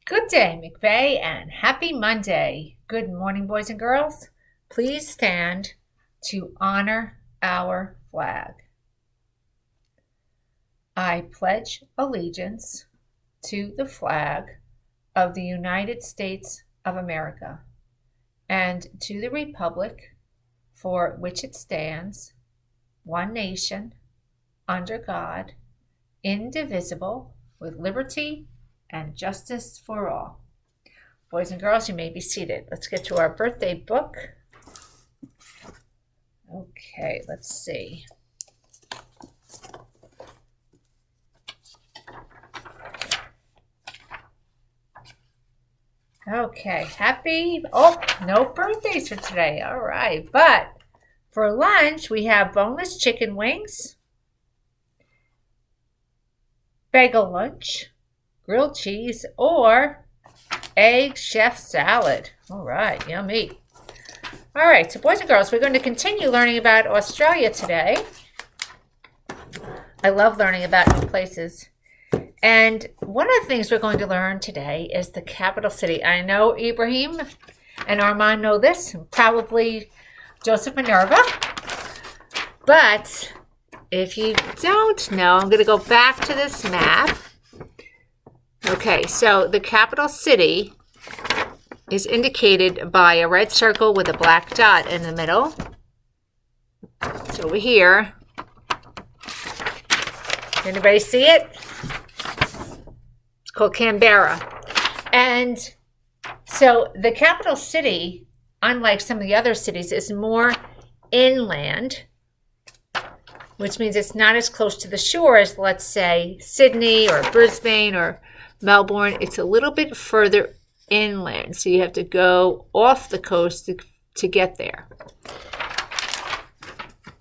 Good day, McVeigh, and happy Monday. Good morning, boys and girls. Please stand to honor our flag. I pledge allegiance to the flag of the United States of America and to the republic for which it stands, one nation, under God, indivisible, with liberty and justice for all. Boys and girls, you may be seated. Let's get to our birthday book. Okay, let's see. Okay, no birthdays for today. All right, but for lunch, we have boneless chicken wings, bagel lunch, grilled cheese, or egg chef salad. All right, yummy. All right, so boys and girls, we're going to continue learning about Australia today. I love learning about new places. And one of the things we're going to learn today is the capital city. I know Ibrahim and Armand know this, and probably Joseph Minerva. But if you don't know, I'm going to go back to this map. Okay, so the capital city is indicated by a red circle with a black dot in the middle. It's over here. Anybody see it? It's called Canberra. And so the capital city, unlike some of the other cities, is more inland, which means it's not as close to the shore as, let's say, Sydney or Brisbane or Melbourne. It's a little bit further inland, so you have to go off the coast to get there.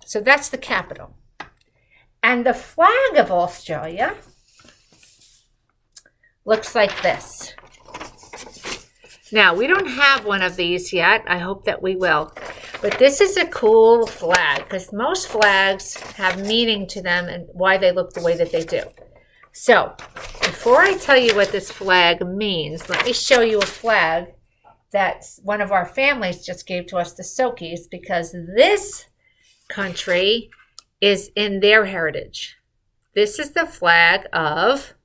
So that's the capital. And the flag of Australia looks like this. Now, we don't have one of these yet. I hope that we will. But this is a cool flag because most flags have meaning to them and why they look the way that they do. So, before I tell you what this flag means, let me show you a flag that one of our families just gave to us, the Sokis, because this country is in their heritage. This is the flag of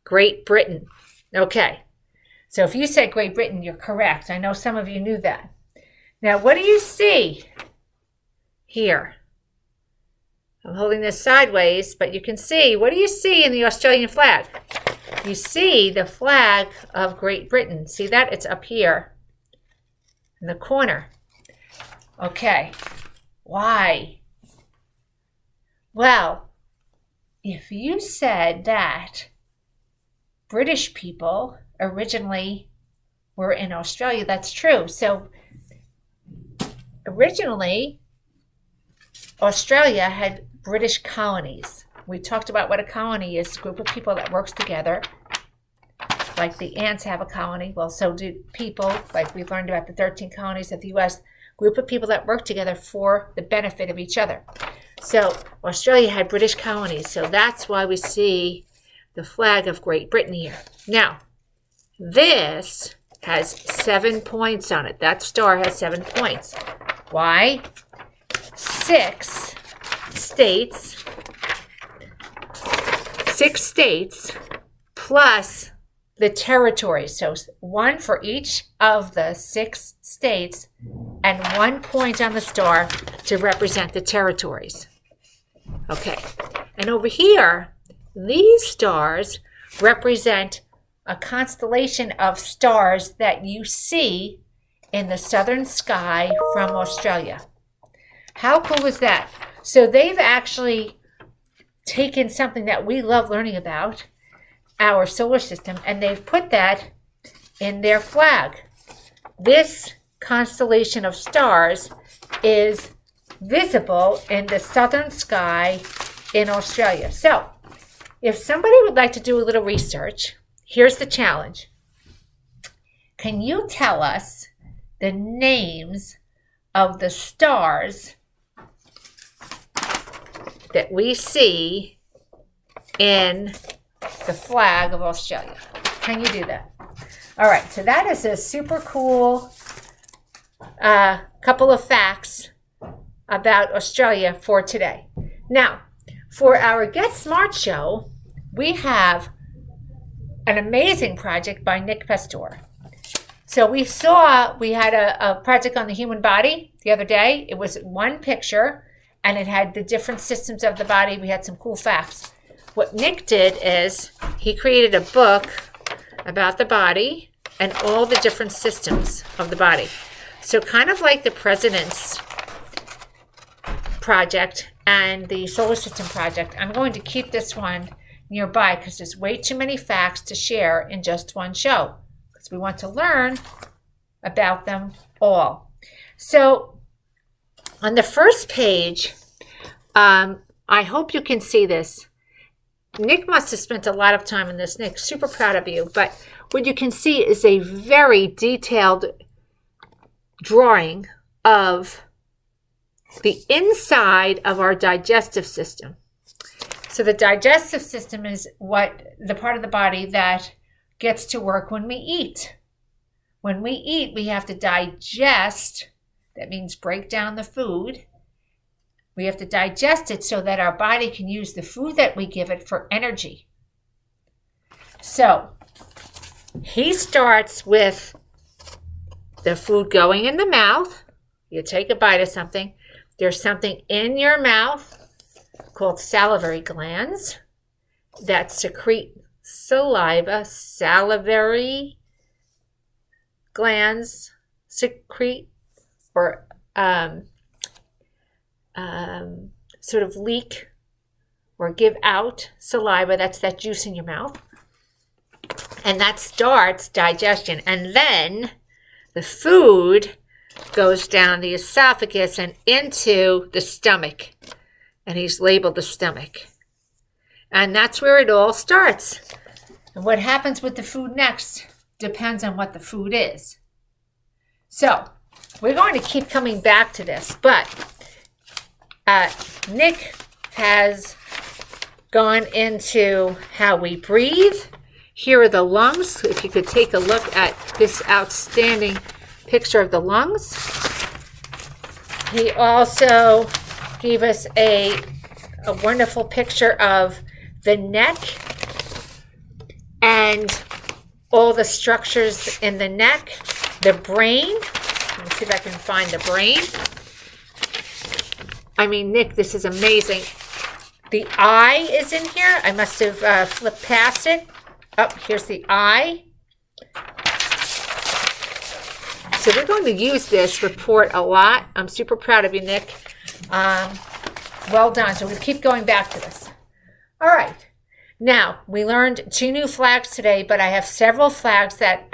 Great Britain. Okay, so if you said Great Britain, you're correct. I know some of you knew that. Now, what do you see here? I'm holding this sideways, but you can see, what do you see in the Australian flag? You see the flag of Great Britain. See that? It's up here in the corner. Okay, why? Well, if you said that British people originally were in Australia, that's true. So originally, Australia had British colonies. We talked about what a colony is, a group of people that works together. Like the ants have a colony, well, so do people. Like we've learned about the 13 colonies of the U.S., group of people that work together for the benefit of each other. So Australia had British colonies, so that's why we see the flag of Great Britain here. Now, this has 7 points on it. That star has 7 points. Why? 6 states plus the territories. So 1 for each of the 6 states and 1 point on the star to represent the territories. Okay, and over here, these stars represent a constellation of stars that you see in the southern sky from Australia. How cool is that? So they've actually taken something that we love learning about, our solar system, and they've put that in their flag. This constellation of stars is visible in the southern sky in Australia. So if somebody would like to do a little research, here's the challenge. Can you tell us the names of the stars that we see in the flag of Australia. Can you do that? All right, so that is a super cool couple of facts about Australia for today. Now, for our Get Smart show, we have an amazing project by Nick Pastor. So we had a project on the human body the other day. It was one picture, and it had the different systems of the body. We had some cool facts. What Nick did is he created a book about the body and all the different systems of the body. So kind of like the President's Project and the Solar System Project, I'm going to keep this one nearby because there's way too many facts to share in just one show, because we want to learn about them all. So on the first page, I hope you can see this. Nick must have spent a lot of time on this. Nick, super proud of you. But what you can see is a very detailed drawing of the inside of our digestive system. So the digestive system is the part of the body that gets to work when we eat. When we eat, we have to digest. That means break down the food. We have to digest it so that our body can use the food that we give it for energy. So he starts with the food going in the mouth. You take a bite of something. There's something in your mouth called salivary glands that secrete saliva. Salivary glands secrete or sort of leak or give out saliva. That's that juice in your mouth. And that starts digestion. And then the food goes down the esophagus and into the stomach. And he's labeled the stomach. And that's where it all starts. And what happens with the food next depends on what the food is. So we're going to keep coming back to this, but Nick has gone into how we breathe. Here are the lungs. If you could take a look at this outstanding picture of the lungs. He also gave us a wonderful picture of the neck and all the structures in the neck, the brain. Let me see if I can find the brain. I mean, Nick, this is amazing. The eye is in here. I must have flipped past it. Oh, here's the eye. So we're going to use this report a lot. I'm super proud of you, Nick. Well done. So we'll keep going back to this. All right. Now, we learned 2 new flags today, but I have several flags that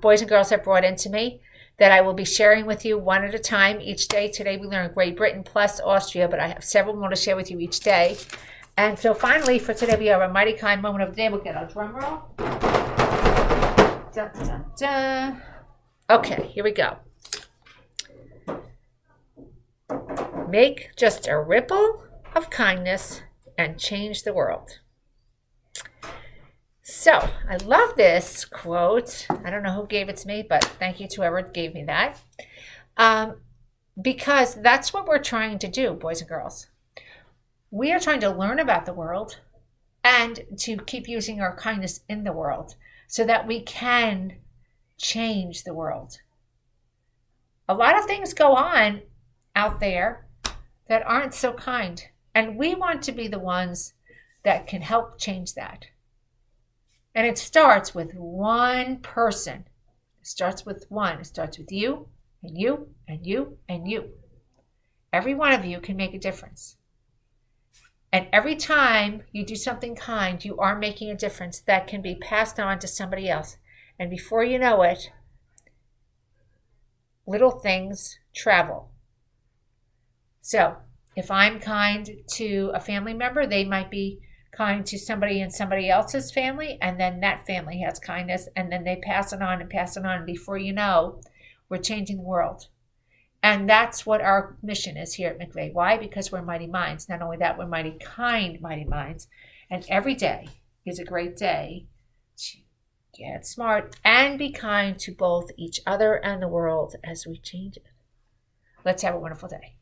boys and girls have brought into me that I will be sharing with you one at a time each day. Today we learned Great Britain plus Austria, but I have several more to share with you each day. And so finally, for today, we have a mighty kind moment of the day. We'll get our drum roll. Dun, dun, dun. Okay, here we go. Make just a ripple of kindness and change the world. So, I love this quote. I don't know who gave it to me, but thank you to whoever gave me that. Because that's what we're trying to do, boys and girls. We are trying to learn about the world and to keep using our kindness in the world so that we can change the world. A lot of things go on out there that aren't so kind, and we want to be the ones that can help change that. And it starts with one person. It starts with one. It starts with you and you and you and you. Every one of you can make a difference. And every time you do something kind, you are making a difference that can be passed on to somebody else. And before you know it, little things travel. So if I'm kind to a family member, they might be kind to somebody in somebody else's family, and then that family has kindness, and then they pass it on and pass it on. And before you know, we're changing the world. And that's what our mission is here at McVeigh. Why? Because we're mighty minds. Not only that, we're mighty kind mighty minds. And every day Here's a great day to get smart and be kind to both each other and the world as we change it. Let's have a wonderful day.